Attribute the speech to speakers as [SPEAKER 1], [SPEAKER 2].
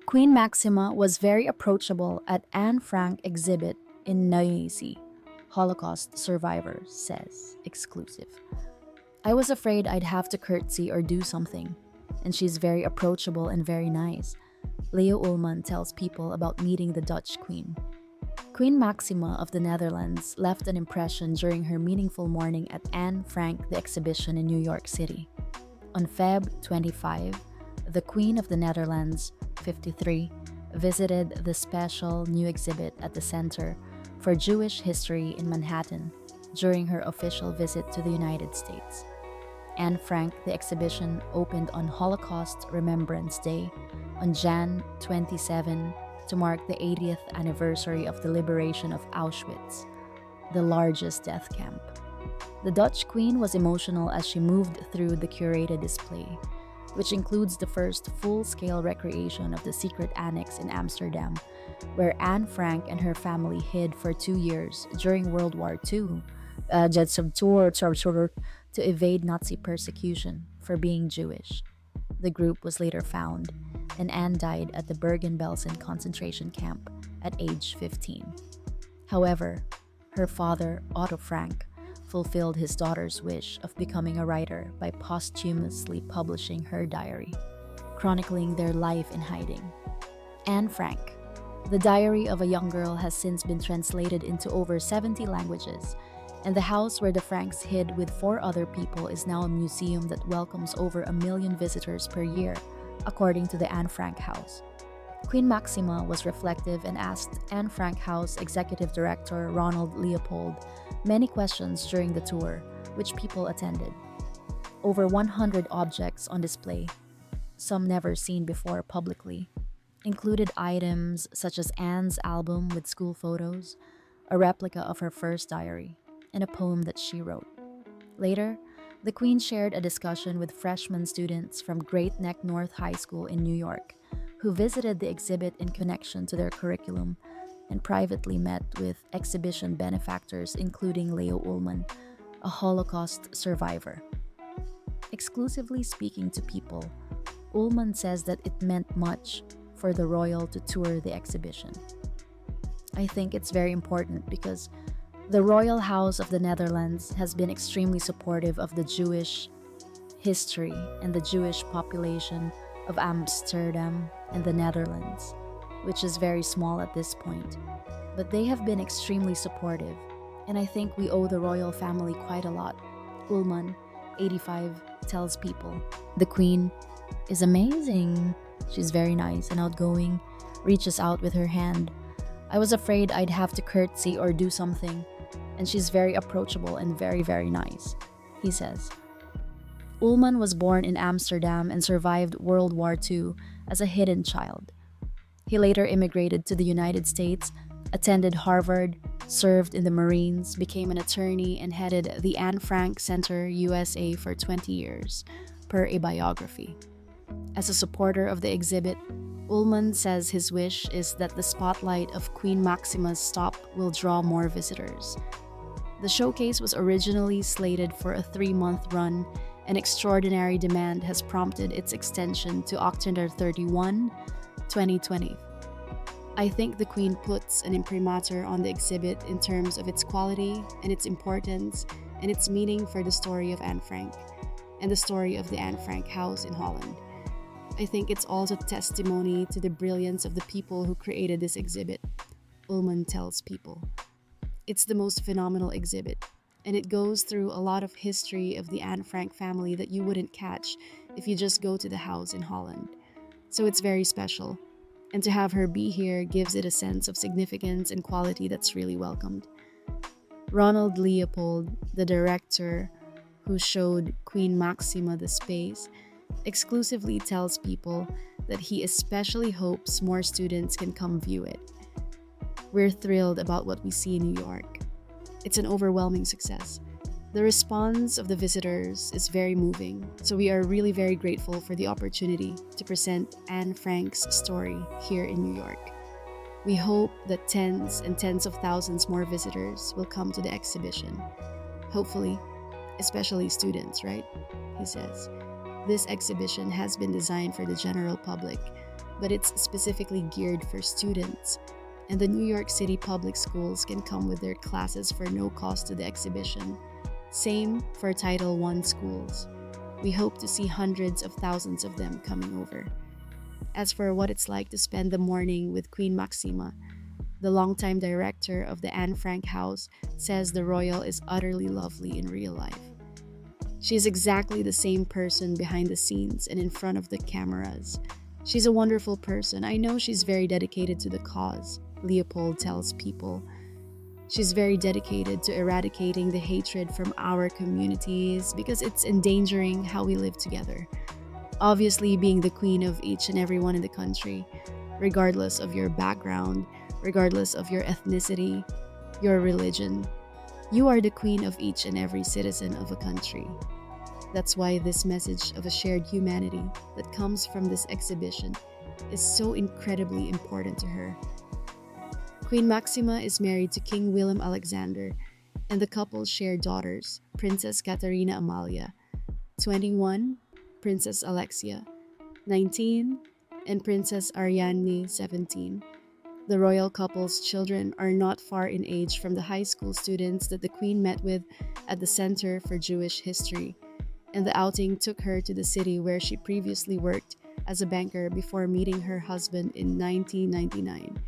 [SPEAKER 1] Queen Maxima was very approachable at Anne Frank exhibit in Noisy. Holocaust survivor says, exclusive. I was afraid I'd have to curtsy or do something, and she's very approachable and very nice. Leo Ullman tells people about meeting the Dutch queen. Queen Maxima of the Netherlands left an impression during her meaningful morning at Anne Frank the exhibition in New York City. On Feb 25, the Queen of the Netherlands, 53, visited the special new exhibit at the Center for Jewish History in Manhattan during her official visit to the United States. Anne Frank, the exhibition opened on Holocaust Remembrance Day on Jan 27 to mark the 80th anniversary of the liberation of Auschwitz, the largest death camp. The Dutch queen was emotional as she moved through the curated display, which includes the first full-scale recreation of the secret annex in Amsterdam, where Anne Frank and her family hid for 2 years during World War II, to evade Nazi persecution for being Jewish. The group was later found, and Anne died at the Bergen-Belsen concentration camp at age 15. However, her father, Otto Frank, fulfilled his daughter's wish of becoming a writer by posthumously publishing her diary, chronicling their life in hiding. Anne Frank. The Diary of a Young Girl has since been translated into over 70 languages, and the house where the Franks hid with 4 other people is now a museum that welcomes over 1 million visitors per year, according to the Anne Frank House. Queen Máxima was reflective and asked Anne Frank House Executive Director Ronald Leopold many questions during the tour, which people attended. Over 100 objects on display, some never seen before publicly, included items such as Anne's album with school photos, a replica of her first diary, and a poem that she wrote. Later, the Queen shared a discussion with freshman students from Great Neck North High School in New York, who visited the exhibit in connection to their curriculum and privately met with exhibition benefactors including Leo Ullman, a Holocaust survivor. Exclusively speaking to people, Ullman says that it meant much for the royal to tour the exhibition. I think it's very important because the Royal House of the Netherlands has been extremely supportive of the Jewish history and the Jewish population of Amsterdam and the Netherlands, which is very small at this point. But they have been extremely supportive, and I think we owe the royal family quite a lot. Ullman, 85, tells people, "The Queen is amazing. She's very nice and outgoing, reaches out with her hand. I was afraid I'd have to curtsy or do something, and she's very approachable and very, very nice," he says. Ullman was born in Amsterdam and survived World War II as a hidden child. He later immigrated to the United States, attended Harvard, served in the Marines, became an attorney, and headed the Anne Frank Center USA for 20 years, per a biography. As a supporter of the exhibit, Ullman says his wish is that the spotlight of Queen Maxima's stop will draw more visitors. The showcase was originally slated for a 3-month run, and extraordinary demand has prompted its extension to October 31, 2020. I think the Queen puts an imprimatur on the exhibit in terms of its quality and its importance and its meaning for the story of Anne Frank and the story of the Anne Frank house in Holland. I think it's also testimony to the brilliance of the people who created this exhibit, Ullman tells people. It's the most phenomenal exhibit, and it goes through a lot of history of the Anne Frank family that you wouldn't catch if you just go to the house in Holland. So it's very special, and to have her be here gives it a sense of significance and quality that's really welcomed. Ronald Leopold, the director who showed Queen Máxima the space, exclusively tells people that he especially hopes more students can come view it. We're thrilled about what we see in New York. It's an overwhelming success. The response of the visitors is very moving, so we are really very grateful for the opportunity to present Anne Frank's story here in New York. We hope that tens and tens of thousands more visitors will come to the exhibition. Hopefully, especially students, right? He says.
[SPEAKER 2] This exhibition has been designed for the general public, but it's specifically geared for students, and the New York City public schools can come with their classes for no cost to the exhibition. Same for Title I schools. We hope to see hundreds of thousands of them coming over. As for what it's like to spend the morning with Queen Máxima, the longtime director of the Anne Frank House says the royal is utterly lovely in real life. She is exactly the same person behind the scenes and in front of the cameras. She's a wonderful person. I know she's very dedicated to the cause, Leopold tells People. She's very dedicated to eradicating the hatred from our communities because it's endangering how we live together. Obviously, being the queen of each and everyone in the country, regardless of your background, regardless of your ethnicity, your religion, you are the queen of each and every citizen of a country. That's why this message of a shared humanity that comes from this exhibition is so incredibly important to her. Queen Máxima is married to King Willem Alexander, and the couple share daughters, Princess Katarina Amalia, 21, Princess Alexia, 19, and Princess Ariadne, 17. The royal couple's children are not far in age from the high school students that the Queen met with at the Center for Jewish History, and the outing took her to the city where she previously worked as a banker before meeting her husband in 1999.